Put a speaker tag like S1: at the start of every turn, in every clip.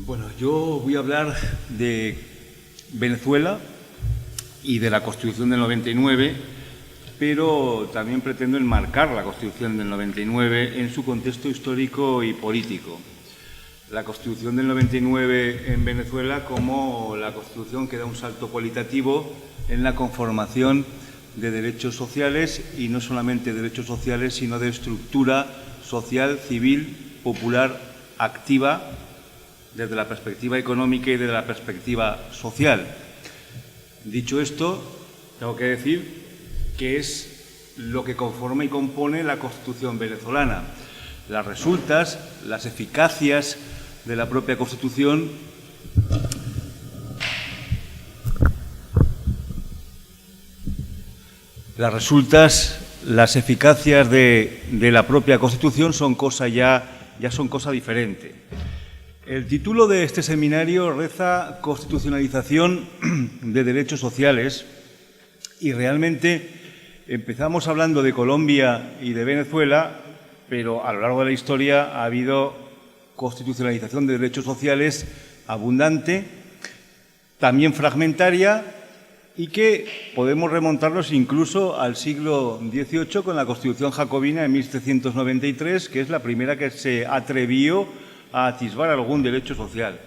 S1: Bueno, yo voy a hablar de Venezuela y de la Constitución del 99, pero también pretendo enmarcar la Constitución del 99 en su contexto histórico y político. La Constitución del 99 en Venezuela como la Constitución que da un salto cualitativo en la conformación de derechos sociales, y no solamente derechos sociales, sino de estructura social, civil, popular, activa, desde la perspectiva económica y desde la perspectiva social. Dicho esto, tengo que decir que es lo que conforma y compone la Constitución venezolana. Las resultas, las eficacias de la propia Constitución las eficacias de la propia Constitución son cosa ya son cosa diferente. El título de este seminario reza Constitucionalización de derechos sociales, y realmente empezamos hablando de Colombia y de Venezuela, pero a lo largo de la historia ha habido constitucionalización de derechos sociales abundante, también fragmentaria, y que podemos remontarnos incluso al siglo XVIII con la Constitución jacobina de 1793, que es la primera que se atrevió a atisbar algún derecho social.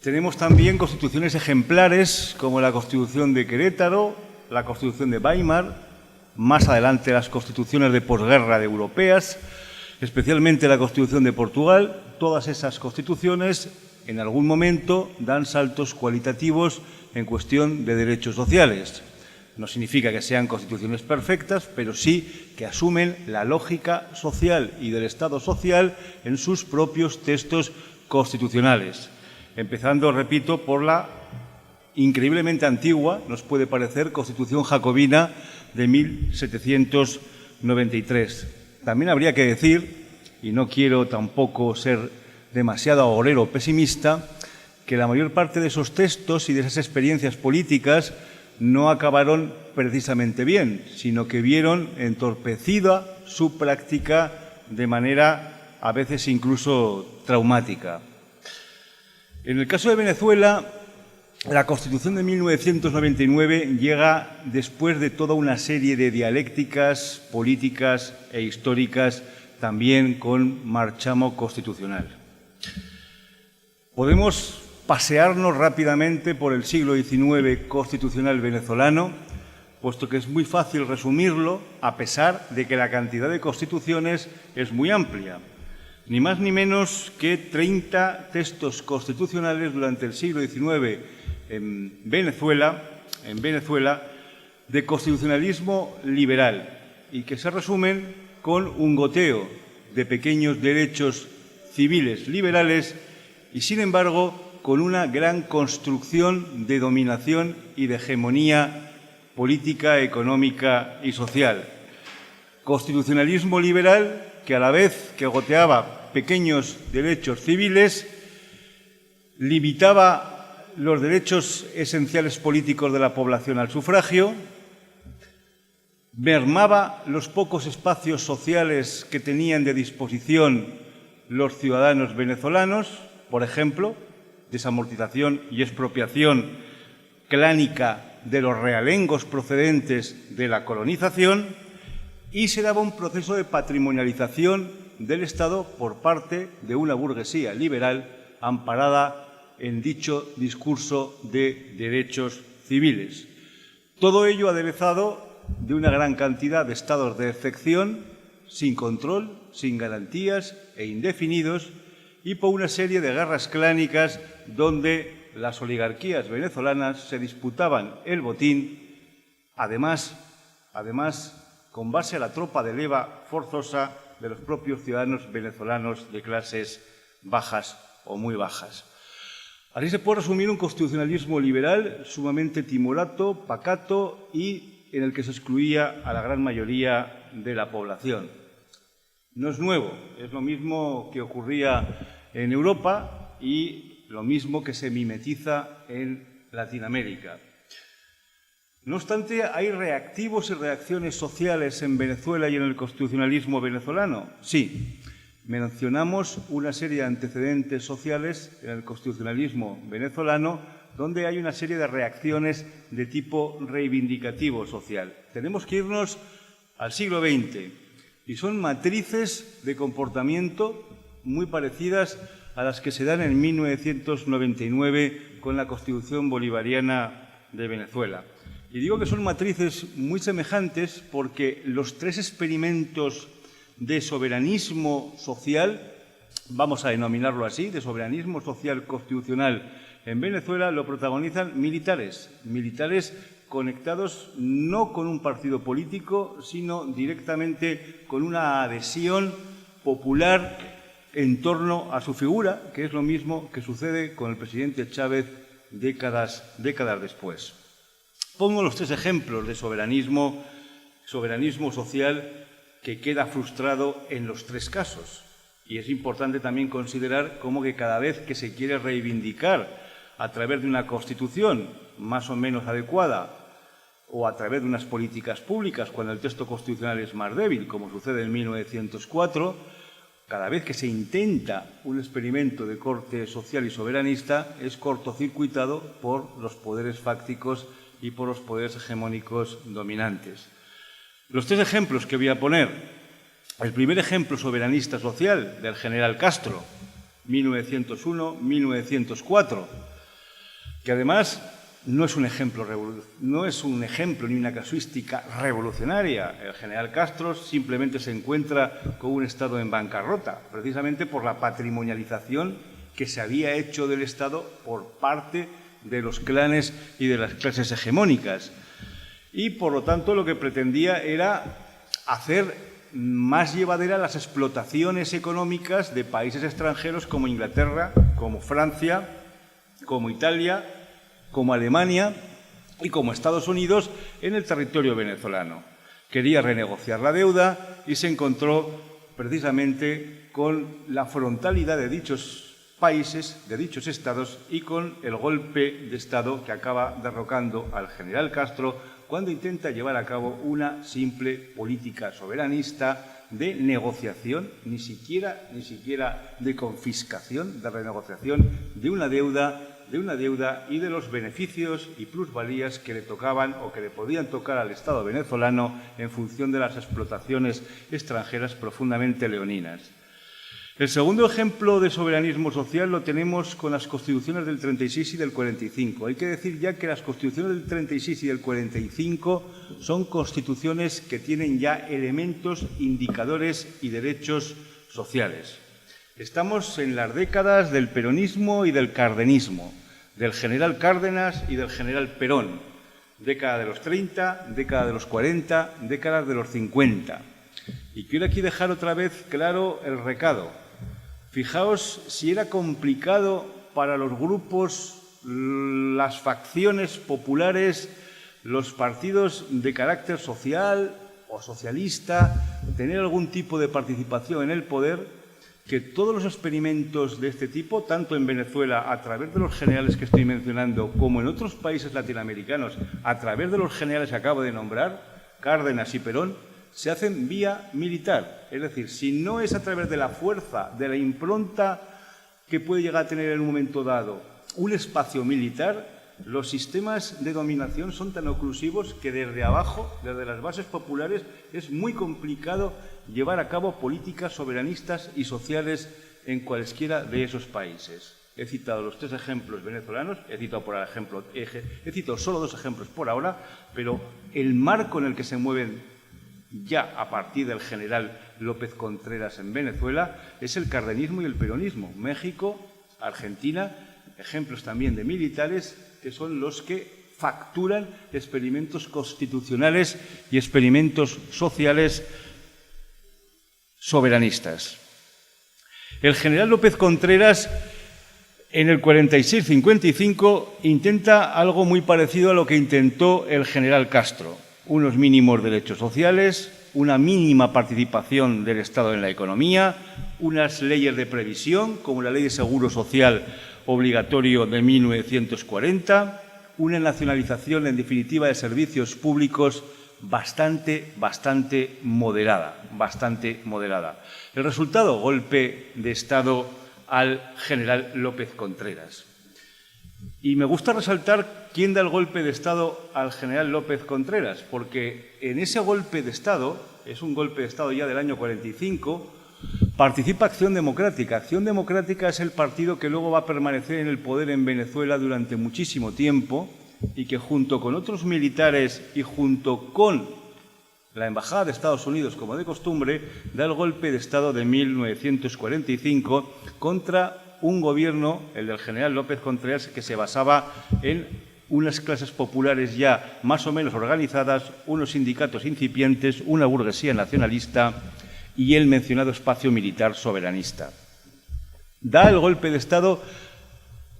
S1: Tenemos también constituciones ejemplares como la Constitución de Querétaro, la Constitución de Weimar, más adelante las constituciones de posguerra de europeas, especialmente la Constitución de Portugal. Todas esas constituciones en algún momento dan saltos cualitativos en cuestión de derechos sociales. No significa que sean constituciones perfectas, pero sí que asumen la lógica social y del Estado social en sus propios textos constitucionales. Empezando, repito, por la increíblemente antigua, nos puede parecer, Constitución jacobina de 1793. También habría que decir, y no quiero tampoco ser demasiado agorero o pesimista, que la mayor parte de esos textos y de esas experiencias políticas no acabaron precisamente bien, sino que vieron entorpecida su práctica de manera a veces incluso traumática. En el caso de Venezuela, la Constitución de 1999 llega después de toda una serie de dialécticas políticas e históricas, también con marchamo constitucional. Podemos pasearnos rápidamente por el siglo XIX constitucional venezolano, puesto que es muy fácil resumirlo, a pesar de que la cantidad de constituciones es muy amplia. Ni más ni menos que 30 textos constitucionales durante el siglo XIX en Venezuela, de constitucionalismo liberal, y que se resumen con un goteo de pequeños derechos civiles liberales y, sin embargo, con una gran construcción de dominación y de hegemonía política, económica y social. Constitucionalismo liberal que, a la vez que goteaba pequeños derechos civiles, limitaba los derechos esenciales políticos de la población al sufragio, mermaba los pocos espacios sociales que tenían de disposición los ciudadanos venezolanos, por ejemplo, desamortización y expropiación clánica de los realengos procedentes de la colonización, y se daba un proceso de patrimonialización del Estado por parte de una burguesía liberal amparada en dicho discurso de derechos civiles. Todo ello aderezado de una gran cantidad de estados de excepción, sin control, sin garantías e indefinidos, y por una serie de guerras clánicas donde las oligarquías venezolanas se disputaban el botín, además con base a la tropa de leva forzosa de los propios ciudadanos venezolanos de clases bajas o muy bajas. Así se puede resumir un constitucionalismo liberal sumamente timorato, pacato y en el que se excluía a la gran mayoría de la población. No es nuevo, es lo mismo que ocurría en Europa y lo mismo que se mimetiza en Latinoamérica. No obstante, ¿hay reactivos y reacciones sociales en Venezuela y en el constitucionalismo venezolano? Sí. mencionamos una serie de antecedentes sociales en el constitucionalismo venezolano donde hay una serie de reacciones de tipo reivindicativo social. Tenemos que irnos al siglo XX y son matrices de comportamiento muy parecidas a las que se dan en 1999 con la Constitución Bolivariana de Venezuela. Y digo que son matrices muy semejantes porque los tres experimentos de soberanismo social, vamos a denominarlo así, de soberanismo social constitucional en Venezuela, lo protagonizan militares conectados no con un partido político, sino directamente con una adhesión popular en torno a su figura, que es lo mismo que sucede con el presidente Chávez décadas después. Pongo los tres ejemplos de soberanismo social que queda frustrado en los tres casos. Y es importante también considerar cómo que cada vez que se quiere reivindicar a través de una Constitución más o menos adecuada o a través de unas políticas públicas, cuando el texto constitucional es más débil, como sucede en 1904, cada vez que se intenta un experimento de corte social y soberanista es cortocircuitado por los poderes fácticos y por los poderes hegemónicos dominantes. Los tres ejemplos que voy a poner. El primer ejemplo soberanista social del general Castro, 1901-1904, que además no es un ejemplo ni una casuística revolucionaria. El general Castro simplemente se encuentra con un Estado en bancarrota, precisamente por la patrimonialización que se había hecho del Estado por parte de los clanes y de las clases hegemónicas. Y, por lo tanto, lo que pretendía era hacer más llevadera las explotaciones económicas de países extranjeros como Inglaterra, como Francia, como Italia, como Alemania y como Estados Unidos en el territorio venezolano. Quería renegociar la deuda y se encontró precisamente con la frontalidad de dichos países, de dichos estados y con el golpe de Estado que acaba derrocando al general Castro cuando intenta llevar a cabo una simple política soberanista de negociación, ni siquiera de confiscación, de renegociación de una deuda y de los beneficios y plusvalías que le tocaban o que le podían tocar al Estado venezolano en función de las explotaciones extranjeras profundamente leoninas. El segundo ejemplo de soberanismo social lo tenemos con las constituciones del 36 y del 45. Hay que decir ya que las constituciones del 36 y del 45 son constituciones que tienen ya elementos, indicadores y derechos sociales. Estamos en las décadas del peronismo y del cardenismo, del general Cárdenas y del general Perón, década de los 30, década de los 40, décadas de los 50. Y quiero aquí dejar otra vez claro el recado. Fijaos si era complicado para los grupos, las facciones populares, los partidos de carácter social o socialista, tener algún tipo de participación en el poder, que todos los experimentos de este tipo, tanto en Venezuela a través de los generales que estoy mencionando, como en otros países latinoamericanos a través de los generales que acabo de nombrar, Cárdenas y Perón, se hacen vía militar. Es decir, si no es a través de la fuerza, de la impronta que puede llegar a tener en un momento dado un espacio militar, los sistemas de dominación son tan oclusivos que desde abajo, desde las bases populares, es muy complicado llevar a cabo políticas soberanistas y sociales en cualesquiera de esos países. He citado los tres ejemplos venezolanos, he citado solo dos ejemplos por ahora, pero el marco en el que se mueven ya a partir del general López Contreras en Venezuela es el cardenismo y el peronismo. México, Argentina, ejemplos también de militares que son los que facturan experimentos constitucionales y experimentos sociales soberanistas. El general López Contreras en el 46-55 intenta algo muy parecido a lo que intentó el general Castro. Unos mínimos derechos sociales, una mínima participación del Estado en la economía, unas leyes de previsión, como la Ley de Seguro Social obligatorio de 1940, una nacionalización, en definitiva, de servicios públicos bastante moderada, El resultado, golpe de Estado al general López Contreras. Y me gusta resaltar quién da el golpe de Estado al general López Contreras, porque en ese golpe de Estado, es un golpe de Estado ya del año 45, participa Acción Democrática. Acción Democrática es el partido que luego va a permanecer en el poder en Venezuela durante muchísimo tiempo y que junto con otros militares y junto con la Embajada de Estados Unidos, como de costumbre, da el golpe de Estado de 1945 contra un gobierno, el del general López Contreras, que se basaba en unas clases populares ya más o menos organizadas, unos sindicatos incipientes, una burguesía nacionalista y el mencionado espacio militar soberanista. Da el golpe de Estado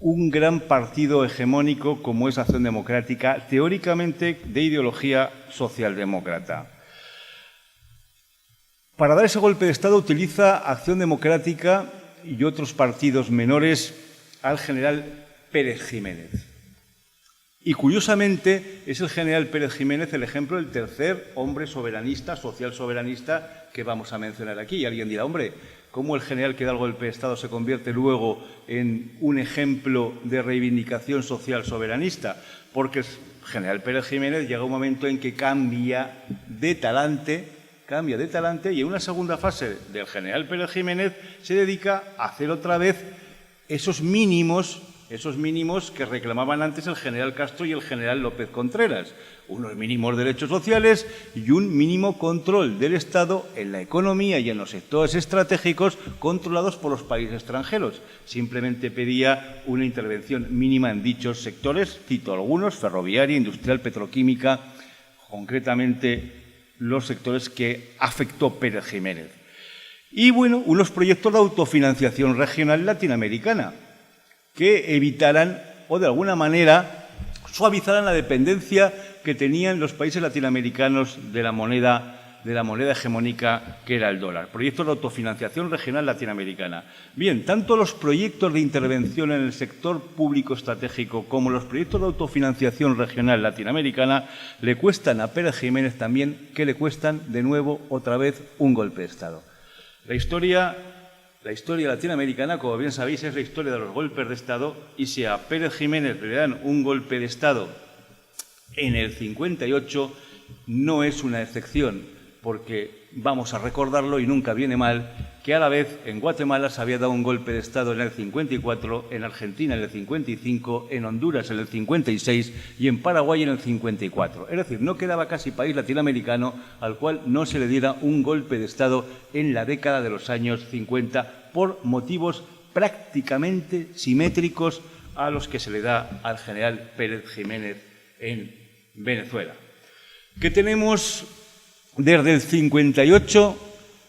S1: un gran partido hegemónico como es Acción Democrática, teóricamente de ideología socialdemócrata. Para dar ese golpe de Estado utiliza Acción Democrática y otros partidos menores al general Pérez Jiménez. Y curiosamente es el general Pérez Jiménez el ejemplo del tercer hombre soberanista, social soberanista que vamos a mencionar aquí. Y alguien dirá, hombre, ¿cómo el general que da el golpe de Estado se convierte luego en un ejemplo de reivindicación social soberanista? Porque el general Pérez Jiménez llega un momento en que cambia de talante y en una segunda fase del general Pérez Jiménez se dedica a hacer otra vez esos mínimos que reclamaban antes el general Castro y el general López Contreras, unos mínimos derechos sociales y un mínimo control del Estado en la economía y en los sectores estratégicos controlados por los países extranjeros. Simplemente pedía una intervención mínima en dichos sectores, cito algunos, ferroviaria, industrial, petroquímica, concretamente los sectores que afectó Pérez Jiménez. Y, bueno, unos proyectos de autofinanciación regional latinoamericana que evitaran o, de alguna manera, suavizaran la dependencia que tenían los países latinoamericanos de la moneda hegemónica que era el dólar. Proyectos de autofinanciación regional latinoamericana. Bien, tanto los proyectos de intervención en el sector público estratégico como los proyectos de autofinanciación regional latinoamericana le cuestan a Pérez Jiménez también, que le cuestan de nuevo otra vez un golpe de Estado. La historia latinoamericana, como bien sabéis, es la historia de los golpes de Estado, y si a Pérez Jiménez le dan un golpe de Estado en el 58, no es una excepción, porque vamos a recordarlo y nunca viene mal que a la vez en Guatemala se había dado un golpe de Estado en el 54, en Argentina en el 55, en Honduras en el 56 y en Paraguay en el 54. Es decir, no quedaba casi país latinoamericano al cual no se le diera un golpe de Estado en la década de los años 50 por motivos prácticamente simétricos a los que se le da al general Pérez Jiménez en Venezuela. ¿Qué tenemos desde el 58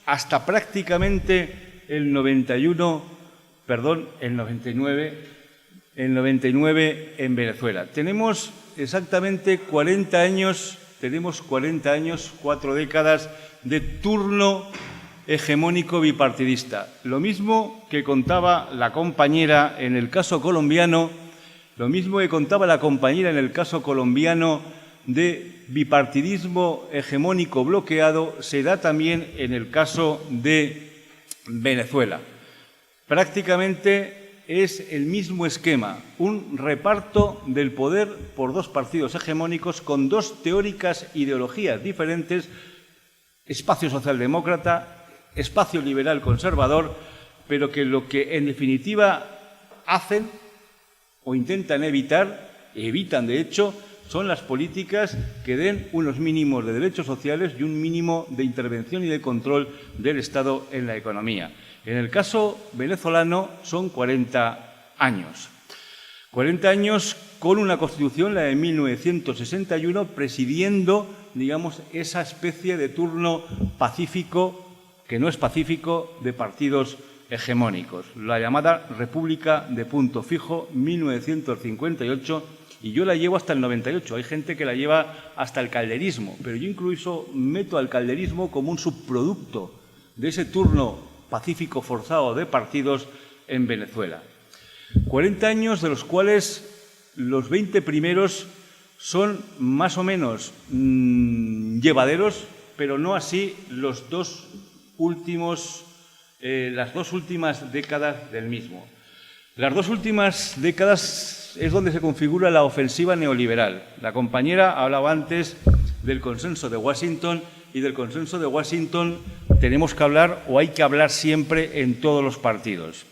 S1: hasta prácticamente el 99 en Venezuela? Tenemos exactamente 40 años, 4 décadas de turno hegemónico bipartidista. Lo mismo que contaba la compañera en el caso colombiano, de bipartidismo hegemónico bloqueado se da también en el caso de Venezuela. Prácticamente es el mismo esquema, un reparto del poder por dos partidos hegemónicos con dos teóricas ideologías diferentes, espacio socialdemócrata, espacio liberal conservador, pero que lo que en definitiva hacen o intentan evitar, evitan de hecho, son las políticas que den unos mínimos de derechos sociales y un mínimo de intervención y de control del Estado en la economía. En el caso venezolano son 40 años. 40 años con una Constitución, la de 1961, presidiendo, digamos, esa especie de turno pacífico, que no es pacífico, de partidos hegemónicos. La llamada República de Punto Fijo, 1958, y yo la llevo hasta el 98. Hay gente que la lleva hasta el calderismo, pero yo incluso meto al calderismo como un subproducto de ese turno pacífico forzado de partidos en Venezuela. 40 años de los cuales los 20 primeros son más o menos llevaderos, pero no así las dos últimas décadas del mismo. Las dos últimas décadas es donde se configura la ofensiva neoliberal. La compañera hablaba antes del consenso de Washington, y del consenso de Washington tenemos que hablar, o hay que hablar siempre en todos los partidos.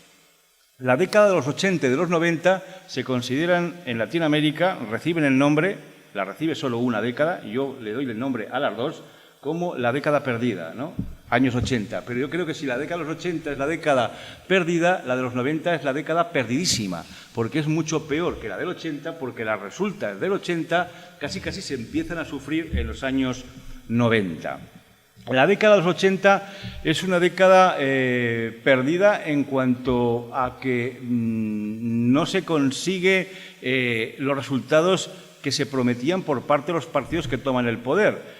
S1: La década de los 80 y de los 90 se consideran en Latinoamérica, reciben el nombre, la recibe solo una década, y yo le doy el nombre a las dos, como la década perdida, ¿no? Años 80. Pero yo creo que si la década de los 80 es la década perdida, la de los 90 es la década perdidísima, porque es mucho peor que la del 80, porque las resultas del 80 casi se empiezan a sufrir en los años 90. La década de los 80 es una década perdida en cuanto a que no se consigue los resultados que se prometían por parte de los partidos que toman el poder.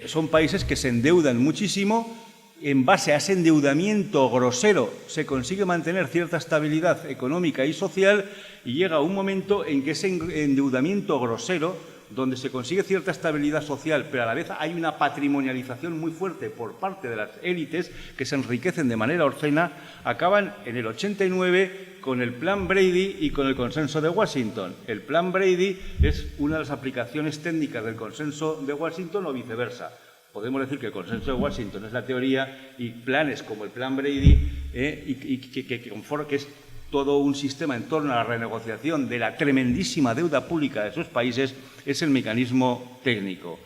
S1: Son países que se endeudan muchísimo. En base a ese endeudamiento grosero se consigue mantener cierta estabilidad económica y social, y llega un momento en que ese endeudamiento grosero, donde se consigue cierta estabilidad social, pero a la vez hay una patrimonialización muy fuerte por parte de las élites que se enriquecen de manera obscena, acaban en el 89 con el Plan Brady y con el consenso de Washington. El Plan Brady es una de las aplicaciones técnicas del consenso de Washington o viceversa. Podemos decir que el consenso de Washington es la teoría, y planes como el Plan Brady, que es todo un sistema en torno a la renegociación de la tremendísima deuda pública de esos países, es el mecanismo técnico.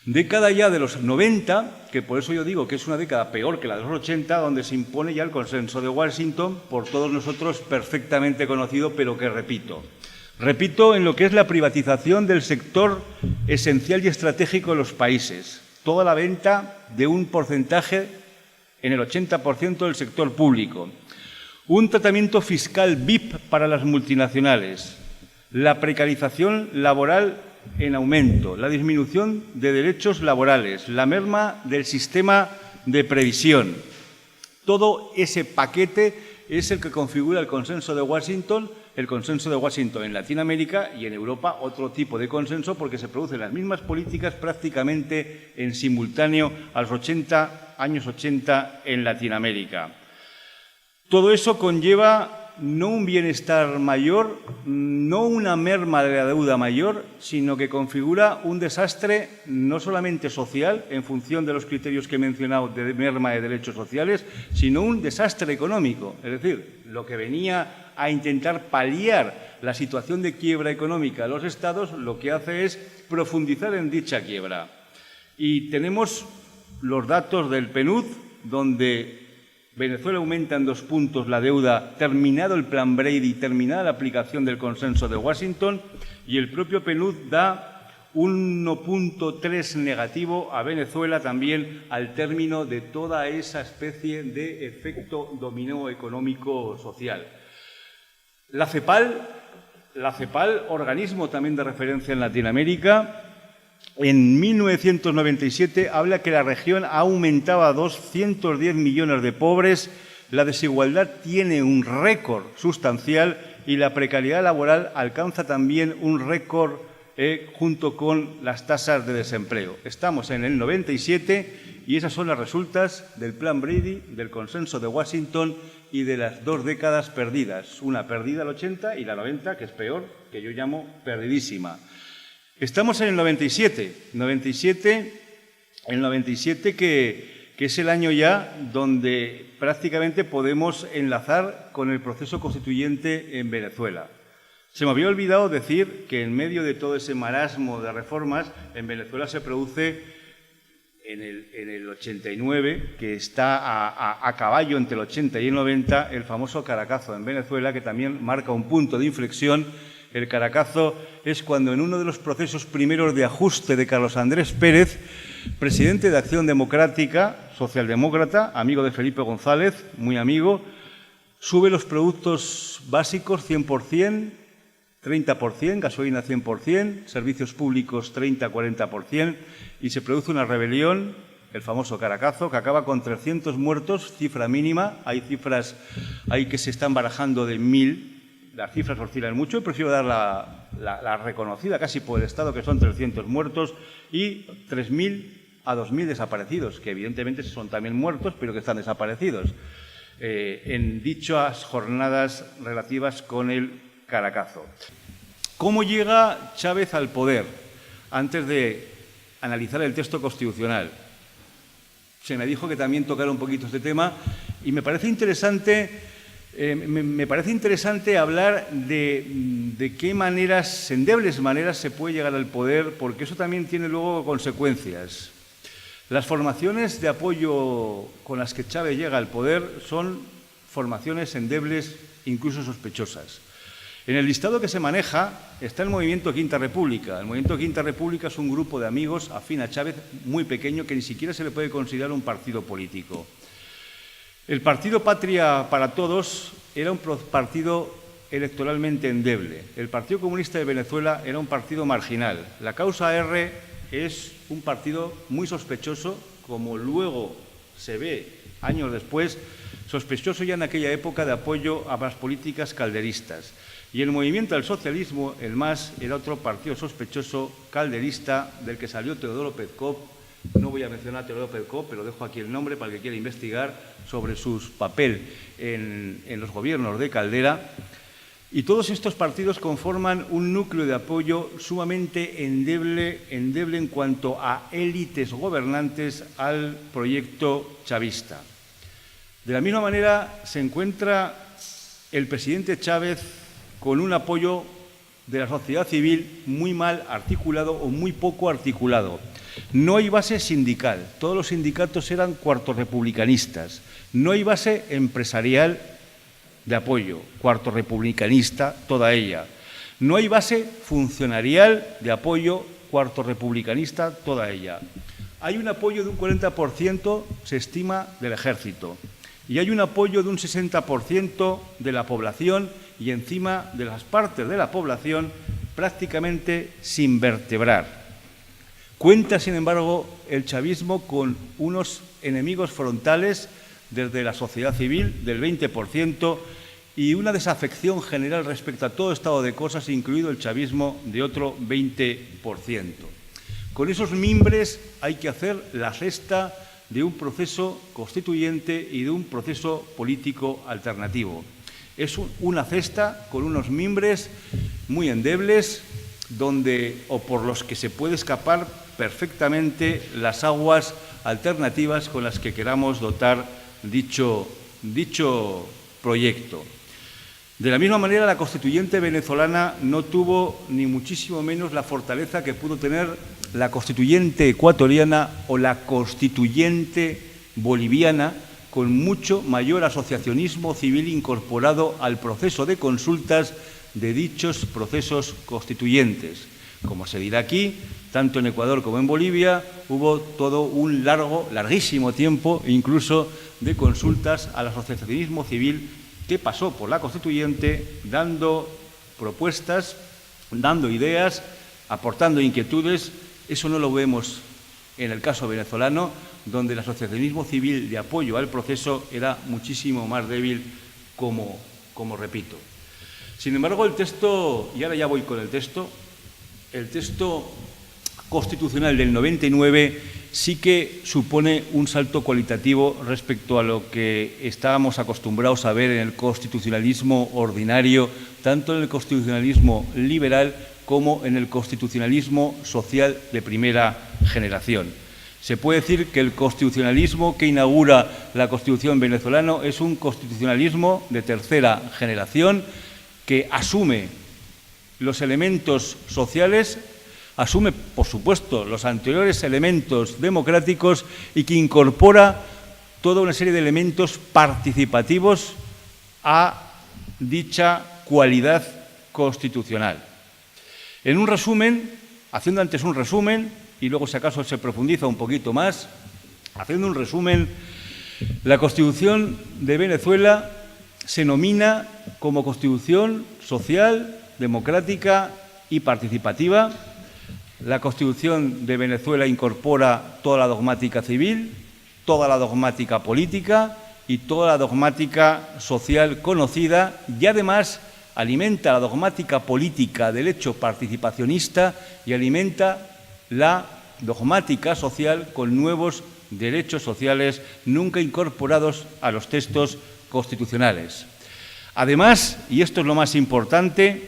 S1: Década ya de los 90, que por eso yo digo que es una década peor que la de los 80, donde se impone ya el consenso de Washington, por todos nosotros perfectamente conocido, pero que repito en lo que es la privatización del sector esencial y estratégico de los países. Toda la venta de un porcentaje en el 80% del sector público. Un tratamiento fiscal VIP para las multinacionales. La precarización laboral en aumento, la disminución de derechos laborales, la merma del sistema de previsión. Todo ese paquete es el que configura el consenso de Washington en Latinoamérica, y en Europa otro tipo de consenso, porque se producen las mismas políticas prácticamente en simultáneo a los años 80 en Latinoamérica. Todo eso conlleva no un bienestar mayor, no una merma de la deuda mayor, sino que configura un desastre no solamente social, en función de los criterios que he mencionado de merma de derechos sociales, sino un desastre económico. Es decir, lo que venía a intentar paliar la situación de quiebra económica de los Estados, lo que hace es profundizar en dicha quiebra. Y tenemos los datos del PNUD, donde Venezuela aumenta en 2 puntos la deuda, terminado el Plan Brady, terminada la aplicación del consenso de Washington, y el propio PNUD da 1,3 negativo a Venezuela también al término de toda esa especie de efecto dominó económico-social. La CEPAL, organismo también de referencia en Latinoamérica, en 1997 habla que la región ha aumentado a 210 millones de pobres, la desigualdad tiene un récord sustancial y la precariedad laboral alcanza también un récord junto con las tasas de desempleo. Estamos en el 97 y esas son las resultas del Plan Brady, del consenso de Washington y de las 2 décadas perdidas. Una perdida el 80 y la 90, que es peor, que yo llamo perdidísima. Estamos en el 97 que es el año ya donde prácticamente podemos enlazar con el proceso constituyente en Venezuela. Se me había olvidado decir que en medio de todo ese marasmo de reformas, en Venezuela se produce en el 89, que está a caballo entre el 80 y el 90, el famoso Caracazo en Venezuela, que también marca un punto de inflexión. El Caracazo es cuando en uno de los procesos primeros de ajuste de Carlos Andrés Pérez, presidente de Acción Democrática, socialdemócrata, amigo de Felipe González, muy amigo, sube los productos básicos 100%, 30%, gasolina 100%, servicios públicos 30-40%, y se produce una rebelión, el famoso Caracazo, que acaba con 300 muertos, cifra mínima. Hay cifras ahí que se están barajando de 1.000, las cifras oscilan mucho, prefiero dar la reconocida casi por el Estado, que son 300 muertos y 3.000 a 2.000 desaparecidos, que evidentemente son también muertos, pero que están desaparecidos, en dichas jornadas relativas con el Caracazo. ¿Cómo llega Chávez al poder? Antes de analizar el texto constitucional, se me dijo que también tocara un poquito este tema y me parece interesante hablar de qué maneras, endebles maneras, se puede llegar al poder, porque eso también tiene luego consecuencias. Las formaciones de apoyo con las que Chávez llega al poder son formaciones endebles, incluso sospechosas. En el listado que se maneja está el Movimiento Quinta República. El Movimiento Quinta República es un grupo de amigos afín a Chávez muy pequeño que ni siquiera se le puede considerar un partido político. El Partido Patria para Todos era un partido electoralmente endeble. El Partido Comunista de Venezuela era un partido marginal. La Causa R es un partido muy sospechoso, como luego se ve años después, sospechoso ya en aquella época de apoyo a las políticas calderistas. Y el Movimiento al Socialismo, el MAS, era otro partido sospechoso calderista del que salió Teodoro Pezkov. No voy a mencionar a Teodoro Pezkov, pero dejo aquí el nombre para el que quiera investigar sobre su papel en los gobiernos de Caldera. Y todos estos partidos conforman un núcleo de apoyo sumamente endeble en cuanto a élites gobernantes al proyecto chavista. De la misma manera se encuentra el presidente Chávez con un apoyo de la sociedad civil muy mal articulado o muy poco articulado. No hay base sindical, todos los sindicatos eran cuartorrepublicanistas. No hay base empresarial de apoyo, cuartorrepublicanista, toda ella. No hay base funcionarial de apoyo, cuartorrepublicanista, toda ella. Hay un apoyo de un 40%, se estima, del ejército. Y hay un apoyo de un 60% de la población y encima de las partes de la población prácticamente sin vertebrar. Cuenta, sin embargo, el chavismo con unos enemigos frontales desde la sociedad civil del 20% y una desafección general respecto a todo estado de cosas, incluido el chavismo, de otro 20%. Con esos mimbres hay que hacer la gesta de un proceso constituyente y de un proceso político alternativo. Es una cesta con unos mimbres muy endebles o por los que se puede escapar perfectamente las aguas alternativas con las que queramos dotar dicho proyecto. De la misma manera, la constituyente venezolana no tuvo ni muchísimo menos la fortaleza que pudo tener la constituyente ecuatoriana o la constituyente boliviana, con mucho mayor asociacionismo civil incorporado al proceso de consultas de dichos procesos constituyentes. Como se dirá aquí, tanto en Ecuador como en Bolivia hubo todo un larguísimo tiempo, incluso de consultas al asociacionismo civil que pasó por la constituyente dando propuestas, dando ideas, aportando inquietudes. Eso no lo vemos en el caso venezolano, donde el asociacionismo civil de apoyo al proceso era muchísimo más débil, como repito. Sin embargo, el texto, y ahora ya voy con el texto constitucional del 99 sí que supone un salto cualitativo respecto a lo que estábamos acostumbrados a ver en el constitucionalismo ordinario, tanto en el constitucionalismo liberal como en el constitucionalismo social de primera generación. Se puede decir que el constitucionalismo que inaugura la Constitución venezolana es un constitucionalismo de tercera generación que asume los elementos sociales, asume, por supuesto, los anteriores elementos democráticos y que incorpora toda una serie de elementos participativos a dicha cualidad constitucional. En un resumen, haciendo antes un resumen, y luego si acaso se profundiza un poquito más, haciendo un resumen, la Constitución de Venezuela se nomina como Constitución social, democrática y participativa. La Constitución de Venezuela incorpora toda la dogmática civil, toda la dogmática política y toda la dogmática social conocida y además alimenta la dogmática política del hecho participacionista y alimenta la dogmática social con nuevos derechos sociales nunca incorporados a los textos constitucionales. Además, y esto es lo más importante,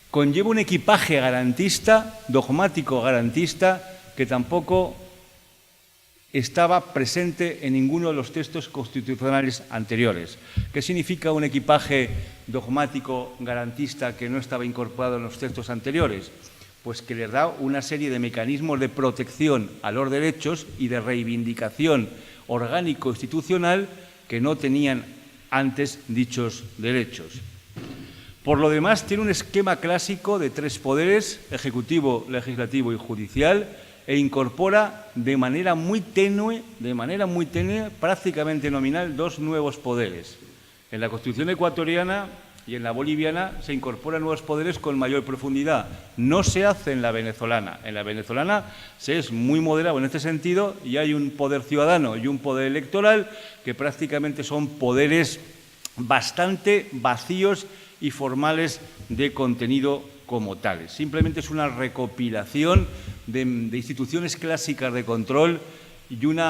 S1: conlleva un equipaje garantista, dogmático garantista, que tampoco estaba presente en ninguno de los textos constitucionales anteriores. ¿Qué significa un equipaje dogmático garantista que no estaba incorporado en los textos anteriores? Pues que les da una serie de mecanismos de protección a los derechos y de reivindicación orgánico-institucional que no tenían antes dichos derechos. Por lo demás, tiene un esquema clásico de 3 poderes, ejecutivo, legislativo y judicial, e incorpora de manera muy tenue, prácticamente nominal, 2 nuevos poderes. En la Constitución ecuatoriana y en la boliviana se incorporan nuevos poderes con mayor profundidad. No se hace en la venezolana. En la venezolana se es muy moderado en este sentido y hay un poder ciudadano y un poder electoral que prácticamente son poderes bastante vacíos y formales de contenido como tales. Simplemente es una recopilación de instituciones clásicas de control y un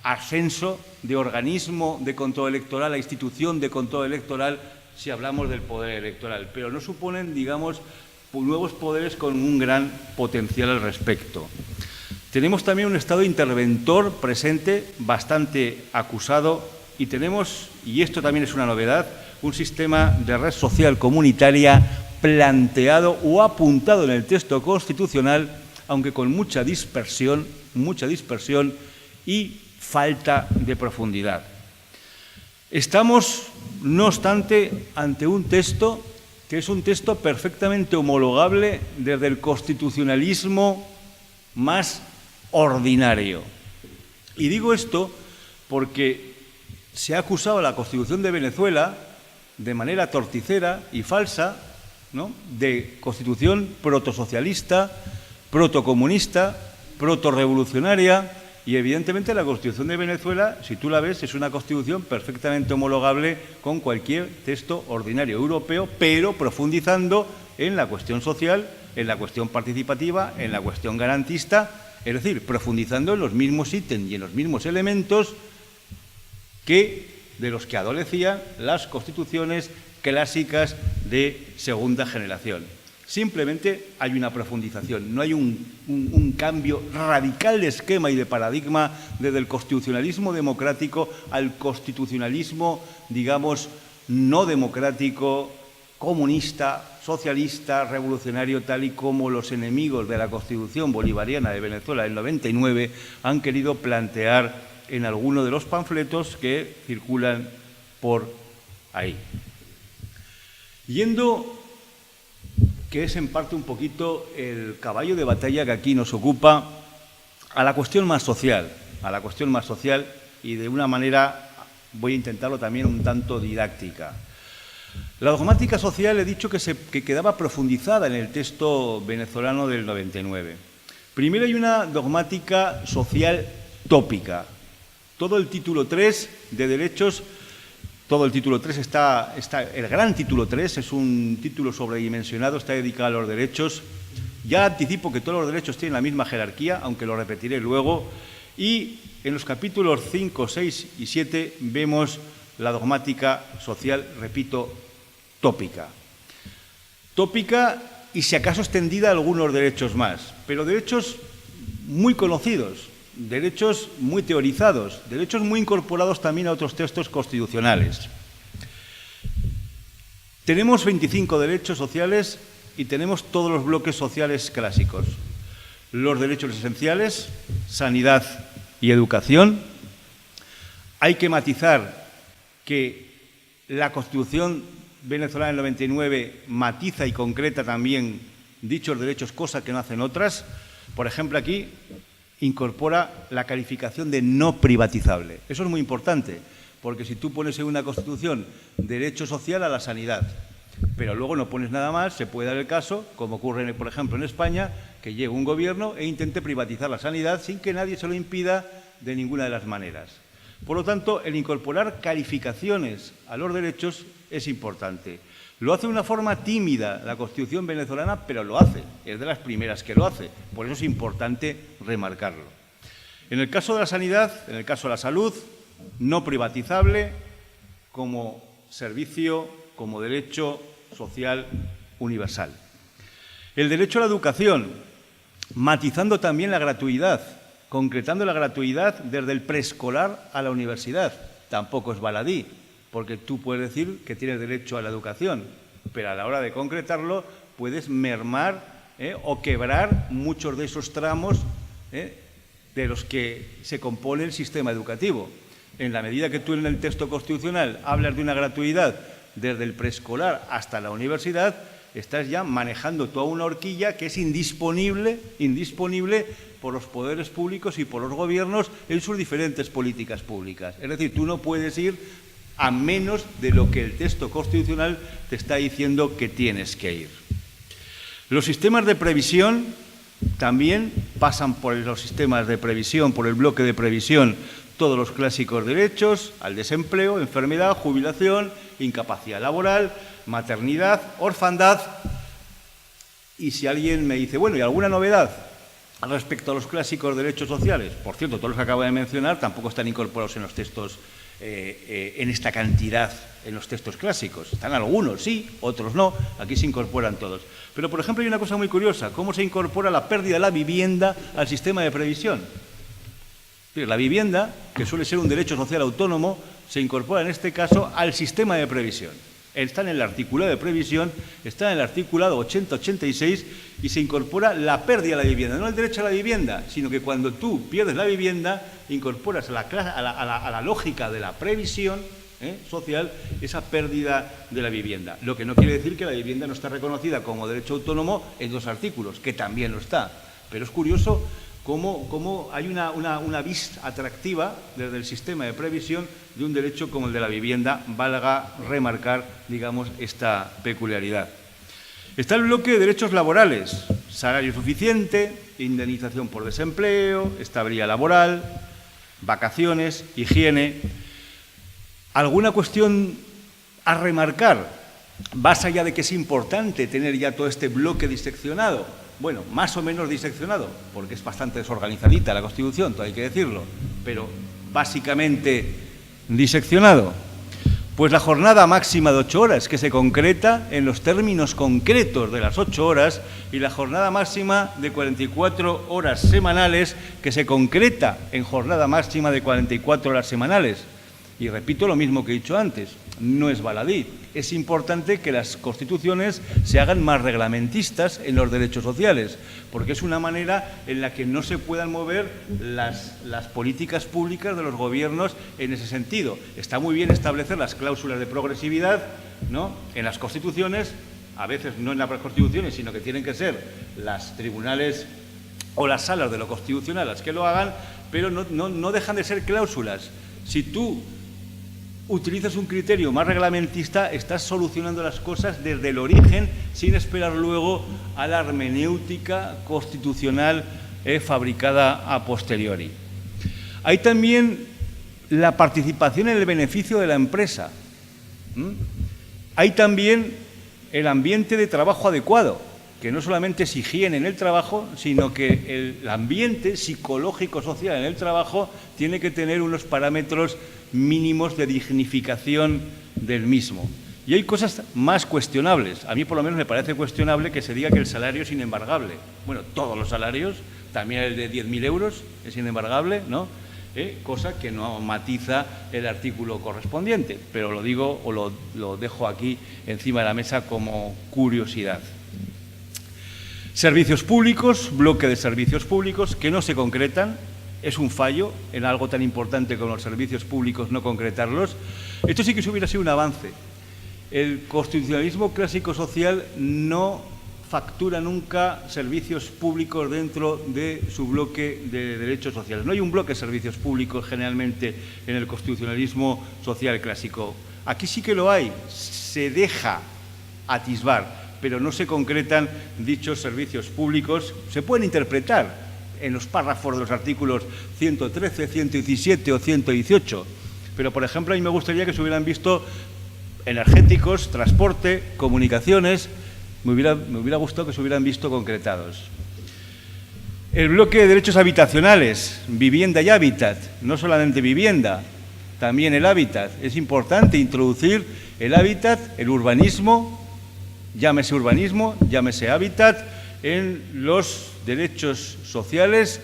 S1: ascenso de organismo de control electoral a institución de control electoral si hablamos del poder electoral, pero no suponen, digamos, nuevos poderes con un gran potencial al respecto. Tenemos también un Estado interventor presente, bastante acusado, y tenemos, y esto también es una novedad, un sistema de red social comunitaria planteado o apuntado en el texto constitucional, aunque con mucha dispersión y falta de profundidad. Estamos, no obstante, ante un texto que es un texto perfectamente homologable desde el constitucionalismo más ordinario. Y digo esto porque se ha acusado a la Constitución de Venezuela de manera torticera y falsa, ¿no?, de constitución protosocialista, protocomunista, protorrevolucionaria, y evidentemente la Constitución de Venezuela, si tú la ves, es una Constitución perfectamente homologable con cualquier texto ordinario europeo, pero profundizando en la cuestión social, en la cuestión participativa, en la cuestión garantista, es decir, profundizando en los mismos ítems y en los mismos elementos de los que adolecían las constituciones clásicas de segunda generación. Simplemente hay una profundización, no hay un cambio radical de esquema y de paradigma desde el constitucionalismo democrático al constitucionalismo, digamos, no democrático, comunista, socialista, revolucionario, tal y como los enemigos de la Constitución bolivariana de Venezuela del 99 han querido plantear en alguno de los panfletos que circulan por ahí. Yendo, que es en parte un poquito el caballo de batalla que aquí nos ocupa, a la cuestión más social, y de una manera, voy a intentarlo también un tanto didáctica. La dogmática social he dicho que quedaba profundizada en el texto venezolano del 99. Primero hay una dogmática social tópica. Todo el título 3 de derechos, todo el título 3 el gran título 3 es un título sobredimensionado, está dedicado a los derechos. Ya anticipo que todos los derechos tienen la misma jerarquía, aunque lo repetiré luego. Y en los capítulos 5, 6 y 7 vemos la dogmática social, repito, tópica. Tópica y si acaso extendida a algunos derechos más, pero derechos muy conocidos, derechos muy teorizados, derechos muy incorporados también a otros textos constitucionales. Tenemos 25 derechos sociales y tenemos todos los bloques sociales clásicos. Los derechos esenciales, sanidad y educación. Hay que matizar que la Constitución venezolana del 99 matiza y concreta también dichos derechos, cosa que no hacen otras. Por ejemplo, aquí incorpora la calificación de no privatizable. Eso es muy importante, porque si tú pones en una Constitución derecho social a la sanidad, pero luego no pones nada más, se puede dar el caso, como ocurre, por ejemplo, en España, que llegue un gobierno e intente privatizar la sanidad sin que nadie se lo impida de ninguna de las maneras. Por lo tanto, el incorporar calificaciones a los derechos es importante. Lo hace de una forma tímida la Constitución venezolana, pero lo hace, es de las primeras que lo hace. Por eso es importante remarcarlo. En el caso de la sanidad, en el caso de la salud, no privatizable como servicio, como derecho social universal. El derecho a la educación, matizando también la gratuidad, concretando la gratuidad desde el preescolar a la universidad. Tampoco es baladí, porque tú puedes decir que tienes derecho a la educación, pero a la hora de concretarlo puedes mermar o quebrar muchos de esos tramos de los que se compone el sistema educativo. En la medida que tú en el texto constitucional hablas de una gratuidad desde el preescolar hasta la universidad, estás ya manejando toda una horquilla que es indisponible por los poderes públicos y por los gobiernos en sus diferentes políticas públicas. Es decir, tú no puedes ir a menos de lo que el texto constitucional te está diciendo que tienes que ir. Los sistemas de previsión también pasan por los sistemas de previsión, por el bloque de previsión, todos los clásicos derechos al desempleo, enfermedad, jubilación, incapacidad laboral, maternidad, orfandad. Y si alguien me dice, bueno, ¿y alguna novedad respecto a los clásicos derechos sociales? Por cierto, todos los que acabo de mencionar tampoco están incorporados en los textos, en esta cantidad, en los textos clásicos. Están algunos, sí, otros no. Aquí se incorporan todos. Pero, por ejemplo, hay una cosa muy curiosa. ¿Cómo se incorpora la pérdida de la vivienda al sistema de previsión? La vivienda, que suele ser un derecho social autónomo, se incorpora en este caso al sistema de previsión. Está en el articulado de previsión, está en el articulado 80-86 y se incorpora la pérdida de la vivienda. No el derecho a la vivienda, sino que cuando tú pierdes la vivienda, incorporas a la lógica de la previsión social esa pérdida de la vivienda. Lo que no quiere decir que la vivienda no está reconocida como derecho autónomo en 2 artículos, que también lo está. Pero es curioso cómo hay una vista atractiva desde el sistema de previsión de un derecho como el de la vivienda, valga remarcar, digamos, esta peculiaridad. Está el bloque de derechos laborales, salario suficiente, indemnización por desempleo, estabilidad laboral, vacaciones, higiene. ¿Alguna cuestión a remarcar? Más allá de que es importante tener ya todo este bloque diseccionado, bueno, más o menos diseccionado, porque es bastante desorganizadita la Constitución, todo hay que decirlo, pero básicamente diseccionado. Pues la jornada máxima de 8 horas, que se concreta en los términos concretos de las 8 horas, y la jornada máxima de 44 horas semanales, que se concreta en jornada máxima de 44 horas semanales. Y repito lo mismo que he dicho antes, no es baladí. Es importante que las constituciones se hagan más reglamentistas en los derechos sociales, porque es una manera en la que no se puedan mover las políticas públicas de los gobiernos en ese sentido. Está muy bien establecer las cláusulas de progresividad, ¿no?, en las constituciones, a veces no en las constituciones, sino que tienen que ser las tribunales o las salas de lo constitucional las que lo hagan, pero no dejan de ser cláusulas. Si tú utilizas un criterio más reglamentista, estás solucionando las cosas desde el origen sin esperar luego a la hermenéutica constitucional fabricada a posteriori. Hay también la participación en el beneficio de la empresa. Hay también el ambiente de trabajo adecuado, que no solamente es higiene en el trabajo, sino que el ambiente psicológico-social en el trabajo tiene que tener unos parámetros mínimos de dignificación del mismo. Y hay cosas más cuestionables. A mí, por lo menos, me parece cuestionable que se diga que el salario es inembargable. Bueno, todos los salarios, también el de 10.000 euros, es inembargable, ¿no? Cosa que no matiza el artículo correspondiente, pero lo digo o lo dejo aquí encima de la mesa como curiosidad. Servicios públicos, bloque de servicios públicos que no se concretan. Es un fallo en algo tan importante como los servicios públicos no concretarlos. Esto sí que hubiera sido un avance. El constitucionalismo clásico social no factura nunca servicios públicos dentro de su bloque de derechos sociales. No hay un bloque de servicios públicos generalmente en el constitucionalismo social clásico. Aquí sí que lo hay, se deja atisbar, pero no se concretan dichos servicios públicos. Se pueden interpretar en los párrafos de los artículos 113, 117 o 118. Pero, por ejemplo, a mí me gustaría que se hubieran visto energéticos, transporte, comunicaciones. Me hubiera gustado que se hubieran visto concretados. El bloque de derechos habitacionales, vivienda y hábitat, no solamente vivienda, también el hábitat. Es importante introducir el hábitat, el urbanismo, llámese hábitat, en los derechos sociales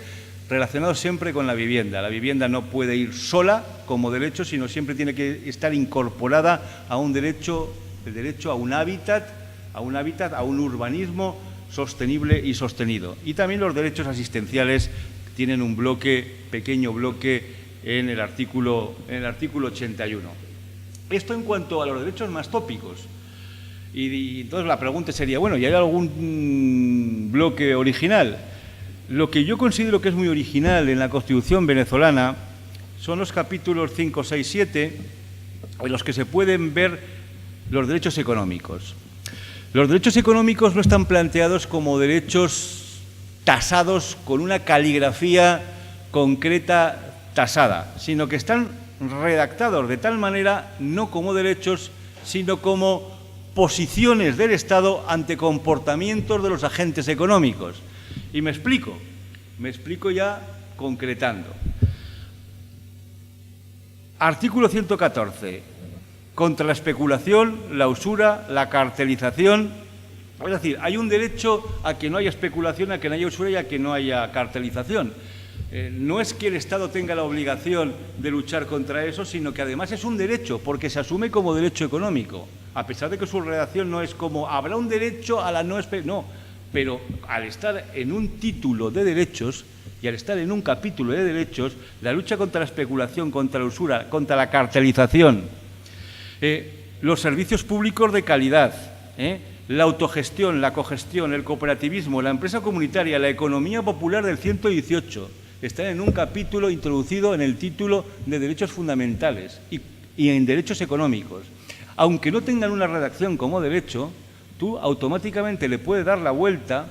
S1: relacionados siempre con la vivienda. La vivienda no puede ir sola como derecho, sino siempre tiene que estar incorporada a un derecho, el derecho a un hábitat, a un urbanismo sostenible y sostenido. Y también los derechos asistenciales tienen un pequeño bloque en el artículo 81. Esto en cuanto a los derechos más tópicos. Y entonces la pregunta sería, bueno, ¿y hay algún bloque original? Lo que yo considero que es muy original en la Constitución venezolana son los capítulos 5, 6, 7, en los que se pueden ver los derechos económicos. Los derechos económicos no están planteados como derechos tasados con una caligrafía concreta tasada, sino que están redactados de tal manera no como derechos, sino como posiciones del Estado ante comportamientos de los agentes económicos. Y me explico ya concretando. Artículo 114. Contra la especulación, la usura, la cartelización. Es decir, hay un derecho a que no haya especulación, a que no haya usura y a que no haya cartelización. No es que el Estado tenga la obligación de luchar contra eso, sino que además es un derecho, porque se asume como derecho económico, a pesar de que su redacción no es como habrá un derecho a la no especulación. No, pero al estar en un título de derechos y al estar en un capítulo de derechos, la lucha contra la especulación, contra la usura, contra la cartelización, los servicios públicos de calidad, la autogestión, la cogestión, el cooperativismo, la empresa comunitaria, la economía popular del 118, están en un capítulo introducido en el título de derechos fundamentales y en derechos económicos. Aunque no tengan una redacción como derecho, tú automáticamente le puedes dar la vuelta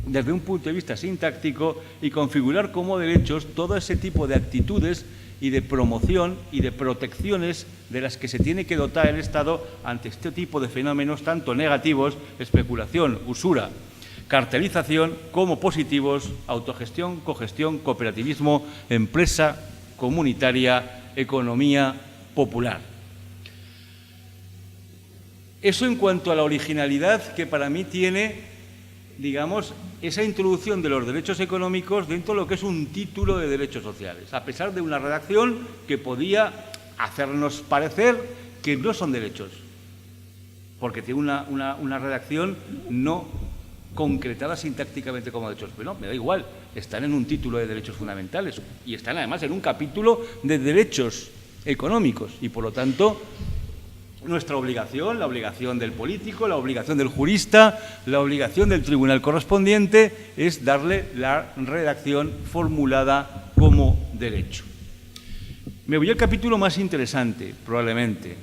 S1: desde un punto de vista sintáctico y configurar como derechos todo ese tipo de actitudes y de promoción y de protecciones de las que se tiene que dotar el Estado ante este tipo de fenómenos tanto negativos, especulación, usura, cartelización, como positivos, autogestión, cogestión, cooperativismo, empresa comunitaria, economía popular. Eso en cuanto a la originalidad que para mí tiene, digamos, esa introducción de los derechos económicos dentro de lo que es un título de derechos sociales, a pesar de una redacción que podía hacernos parecer que no son derechos, porque tiene una redacción no concretada sintácticamente como derechos. Pero no, me da igual, están en un título de derechos fundamentales y están además en un capítulo de derechos económicos y, por lo tanto, nuestra obligación, la obligación del político, la obligación del jurista, la obligación del tribunal correspondiente es darle la redacción formulada como derecho. Me voy al capítulo más interesante, probablemente,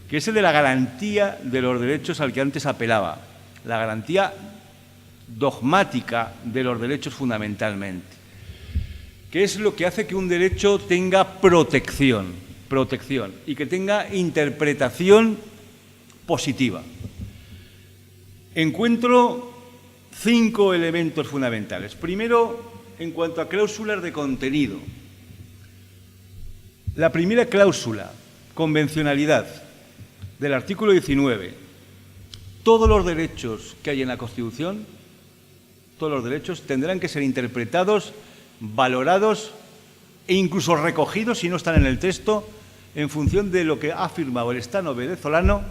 S1: que es el de la garantía de los derechos al que antes apelaba, la garantía dogmática de los derechos fundamentalmente, que es lo que hace que un derecho tenga protección y que tenga interpretación positiva. Encuentro 5 elementos fundamentales. Primero, en cuanto a cláusulas de contenido. La primera cláusula, convencionalidad, del artículo 19. Todos los derechos que hay en la Constitución, todos los derechos tendrán que ser interpretados, valorados e incluso recogidos, si no están en el texto, en función de lo que ha firmado el Estado venezolano,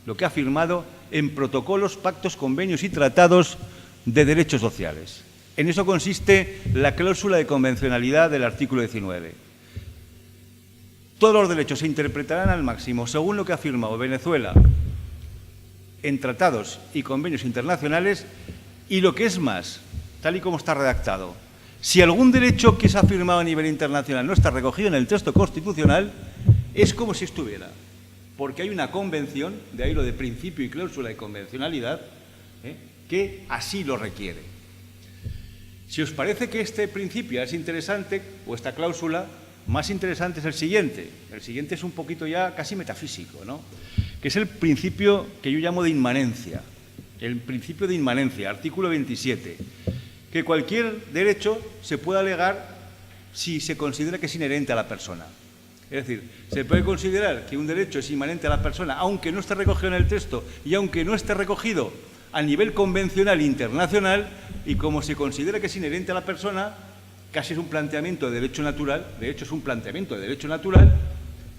S1: lo que ha firmado en protocolos, pactos, convenios y tratados de derechos sociales. En eso consiste la cláusula de convencionalidad del artículo 19. Todos los derechos se interpretarán al máximo según lo que ha firmado Venezuela en tratados y convenios internacionales y, lo que es más, tal y como está redactado, si algún derecho que se ha firmado a nivel internacional no está recogido en el texto constitucional, es como si estuviera, porque hay una convención, de ahí lo de principio y cláusula de convencionalidad, que así lo requiere. Si os parece que este principio es interesante, o esta cláusula, Más interesante es el siguiente. El siguiente es un poquito ya casi metafísico, ¿no? Que es el principio que yo llamo de inmanencia. El principio de inmanencia, artículo 27. Que cualquier derecho se puede alegar si se considera que es inherente a la persona. Es decir, se puede considerar que un derecho es inmanente a la persona, aunque no esté recogido en el texto y aunque no esté recogido a nivel convencional internacional, y como se considera que es inherente a la persona, casi es un planteamiento de derecho natural, de hecho es un planteamiento de derecho natural,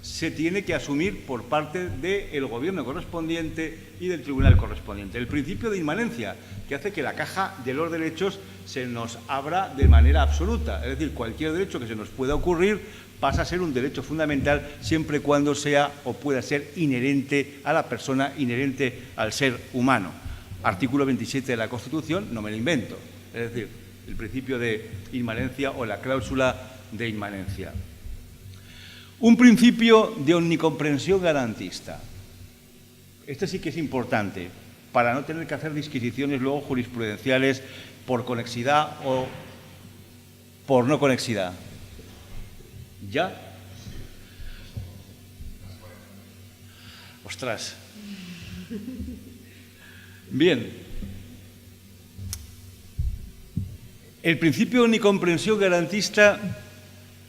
S1: se tiene que asumir por parte del gobierno correspondiente y del tribunal correspondiente. El principio de inmanencia, que hace que la caja de los derechos se nos abra de manera absoluta. Es decir, cualquier derecho que se nos pueda ocurrir pasa a ser un derecho fundamental siempre y cuando sea o pueda ser inherente a la persona, inherente al ser humano. Artículo 27 de la Constitución, no me lo invento. Es decir, el principio de inmanencia o la cláusula de inmanencia. Un principio de omnicomprensión garantista. Este sí que es importante, para no tener que hacer disquisiciones luego jurisprudenciales por conexidad o por no conexidad. ¿Ya? Ostras. Bien. El principio de omnicomprensión garantista,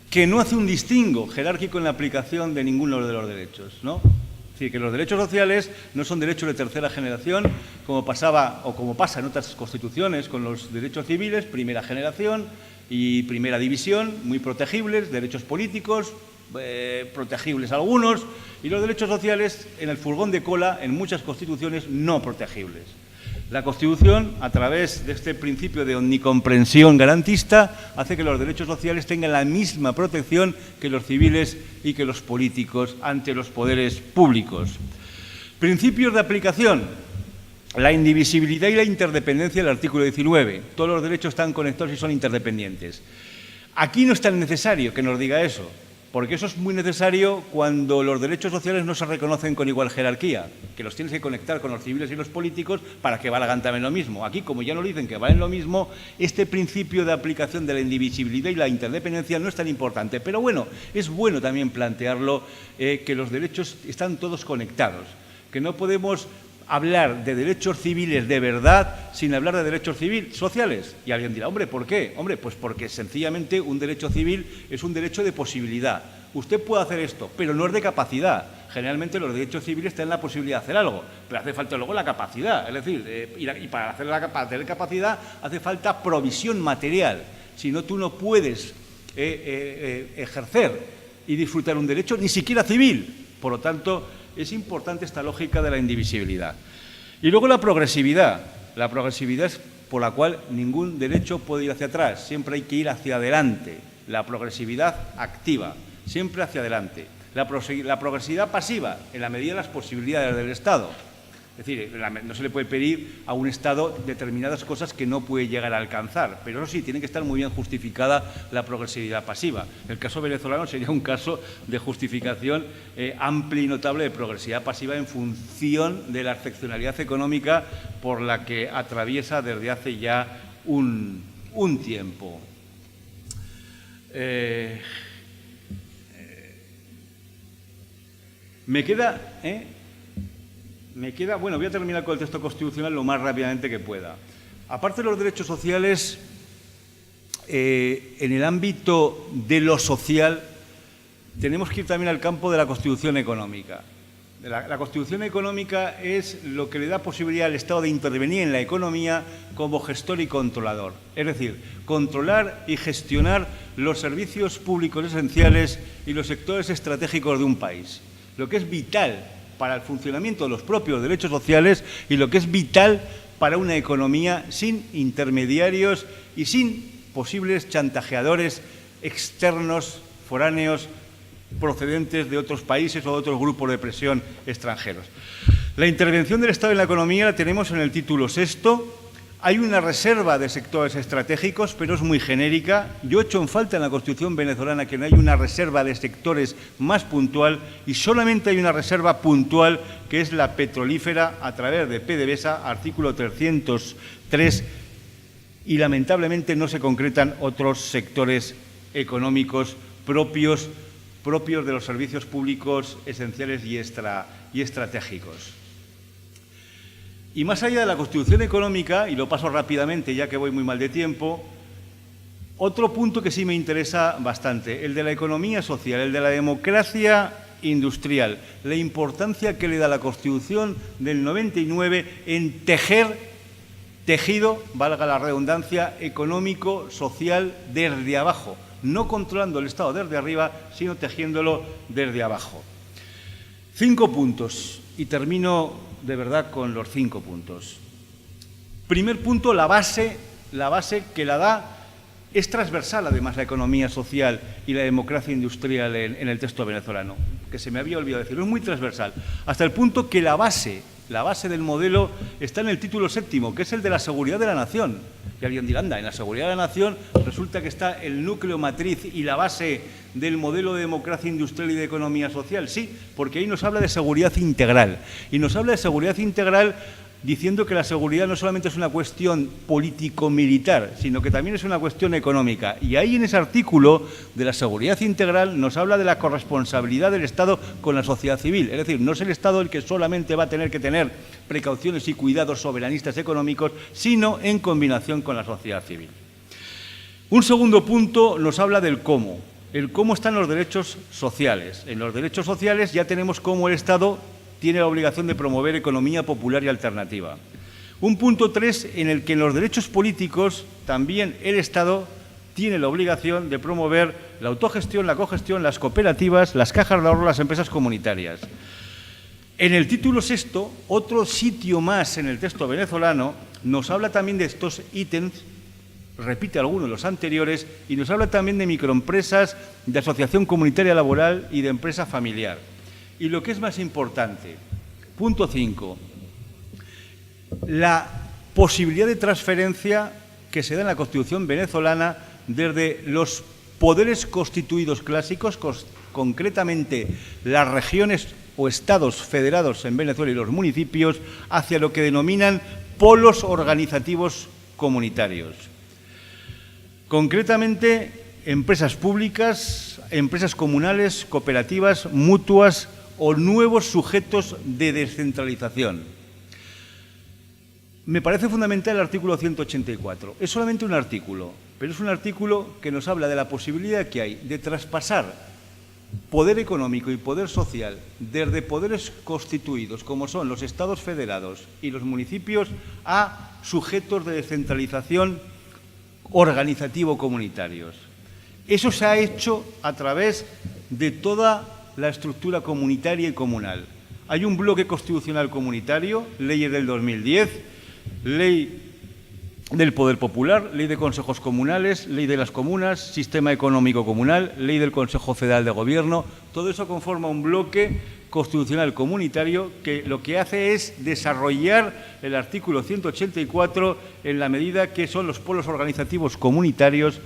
S1: que no hace un distingo jerárquico en la aplicación de ninguno de los derechos, ¿no? Es decir, que los derechos sociales no son derechos de tercera generación, como pasaba o como pasa en otras constituciones con los derechos civiles, primera generación y primera división, muy protegibles, derechos políticos, protegibles algunos, y los derechos sociales en el furgón de cola en muchas constituciones no protegibles. La Constitución, a través de este principio de omnicomprensión garantista, hace que los derechos sociales tengan la misma protección que los civiles y que los políticos ante los poderes públicos. Principios de aplicación. La indivisibilidad y la interdependencia del artículo 19. Todos los derechos están conectados y son interdependientes. Aquí no es tan necesario que nos diga eso, porque eso es muy necesario cuando los derechos sociales no se reconocen con igual jerarquía, que los tienes que conectar con los civiles y los políticos para que valgan también lo mismo. Aquí, como ya nos dicen que valen lo mismo, este principio de aplicación de la indivisibilidad y la interdependencia no es tan importante. Pero bueno, es bueno también plantearlo, que los derechos están todos conectados, que no podemos hablar de derechos civiles de verdad sin hablar de derechos sociales. Y alguien dirá, hombre, ¿por qué? Hombre, pues porque sencillamente un derecho civil es un derecho de posibilidad. Usted puede hacer esto, pero no es de capacidad. Generalmente los derechos civiles tienen la posibilidad de hacer algo, pero hace falta luego la capacidad. Es decir, y para tener capacidad hace falta provisión material. Si no, tú no puedes ejercer y disfrutar un derecho, ni siquiera civil. Por lo tanto, es importante esta lógica de la indivisibilidad. Y luego la progresividad. La progresividad es por la cual ningún derecho puede ir hacia atrás, siempre hay que ir hacia adelante. La progresividad activa, siempre hacia adelante. La progresividad pasiva, en la medida de las posibilidades del Estado. Es decir, no se le puede pedir a un Estado determinadas cosas que no puede llegar a alcanzar, pero eso sí, tiene que estar muy bien justificada la progresividad pasiva. El caso venezolano sería un caso de justificación amplia y notable de progresividad pasiva en función de la excepcionalidad económica por la que atraviesa desde hace ya un tiempo. Me queda, bueno, voy a terminar con el texto constitucional lo más rápidamente que pueda. Aparte de los derechos sociales, en el ámbito de lo social, tenemos que ir también al campo de la Constitución económica. La Constitución económica es lo que le da posibilidad al Estado de intervenir en la economía como gestor y controlador. Es decir, controlar y gestionar los servicios públicos esenciales y los sectores estratégicos de un país. Lo que es vital para el funcionamiento de los propios derechos sociales y lo que es vital para una economía sin intermediarios y sin posibles chantajeadores externos, foráneos, procedentes de otros países o de otros grupos de presión extranjeros. La intervención del Estado en la economía la tenemos en el título sexto. Hay una reserva de sectores estratégicos, pero es muy genérica. Yo echo en falta en la Constitución venezolana que no hay una reserva de sectores más puntual y solamente hay una reserva puntual que es la petrolífera a través de PDVSA, artículo 303, y lamentablemente no se concretan otros sectores económicos propios de los servicios públicos esenciales y estratégicos. Y más allá de la Constitución económica, y lo paso rápidamente ya que voy muy mal de tiempo, otro punto que sí me interesa bastante, el de la economía social, el de la democracia industrial, la importancia que le da la Constitución del 99 en tejido, valga la redundancia, económico, social desde abajo, no controlando el Estado desde arriba, sino tejiéndolo desde abajo. 5 puntos, y termino de verdad con los 5 puntos. Primer punto, la base que la da es transversal, además, la economía social y la democracia industrial en el texto venezolano, que se me había olvidado decirlo, es muy transversal, hasta el punto que la base del modelo está en el título 7º, que es el de la seguridad de la nación. Y alguien dirá, anda, en la seguridad de la nación resulta que está el núcleo matriz y la base del modelo de democracia industrial y de economía social. Sí, porque ahí nos habla de seguridad integral. Y nos habla de seguridad integral diciendo que la seguridad no solamente es una cuestión político-militar, sino que también es una cuestión económica. Y ahí en ese artículo de la seguridad integral nos habla de la corresponsabilidad del Estado con la sociedad civil. Es decir, no es el Estado el que solamente va a tener que tener precauciones y cuidados soberanistas económicos, sino en combinación con la sociedad civil. Un segundo punto nos habla del cómo. El cómo están los derechos sociales. En los derechos sociales ya tenemos cómo el Estado tiene la obligación de promover economía popular y alternativa. Un punto 3 en el que en los derechos políticos también el Estado tiene la obligación de promover la autogestión, la cogestión, las cooperativas, las cajas de ahorro, las empresas comunitarias. En el título 6, otro sitio más en el texto venezolano, nos habla también de estos ítems, repite algunos de los anteriores, y nos habla también de microempresas, de asociación comunitaria laboral y de empresa familiar. Y lo que es más importante, punto 5, la posibilidad de transferencia que se da en la Constitución venezolana desde los poderes constituidos clásicos, concretamente las regiones o estados federados en Venezuela y los municipios, hacia lo que denominan polos organizativos comunitarios. Concretamente, empresas públicas, empresas comunales, cooperativas, mutuas o nuevos sujetos de descentralización. Me parece fundamental el artículo 184. Es solamente un artículo, pero es un artículo que nos habla de la posibilidad que hay de traspasar poder económico y poder social desde poderes constituidos, como son los estados federados y los municipios, a sujetos de descentralización organizativo-comunitarios. Eso se ha hecho a través de toda la estructura comunitaria y comunal. Hay un bloque constitucional comunitario, leyes del 2010, ley del Poder Popular, ley de consejos comunales, ley de las comunas, sistema económico comunal, ley del Consejo Federal de Gobierno. Todo eso conforma un bloque constitucional comunitario que lo que hace es desarrollar el artículo 184 en la medida que son los polos organizativos comunitarios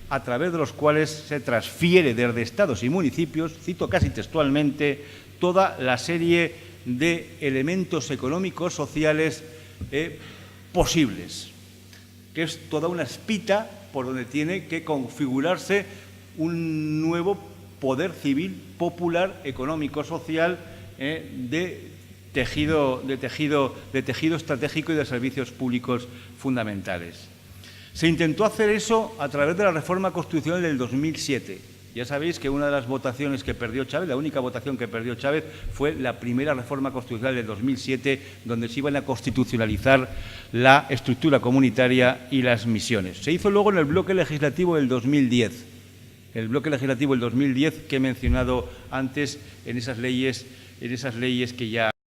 S1: a través de los cuales se transfiere desde estados y municipios, cito casi textualmente, toda la serie de elementos económicos sociales posibles, que es toda una espita por donde tiene que configurarse un nuevo poder civil, popular, económico, social, de tejido estratégico y de servicios públicos fundamentales. Se intentó hacer eso a través de la reforma constitucional del 2007. Ya sabéis que una de las votaciones que perdió Chávez, la única votación que perdió Chávez, fue la primera reforma constitucional del 2007, donde se iban a constitucionalizar la estructura comunitaria y las misiones. Se hizo luego en el bloque legislativo del 2010. El bloque legislativo del 2010 que he mencionado antes en esas leyes que ya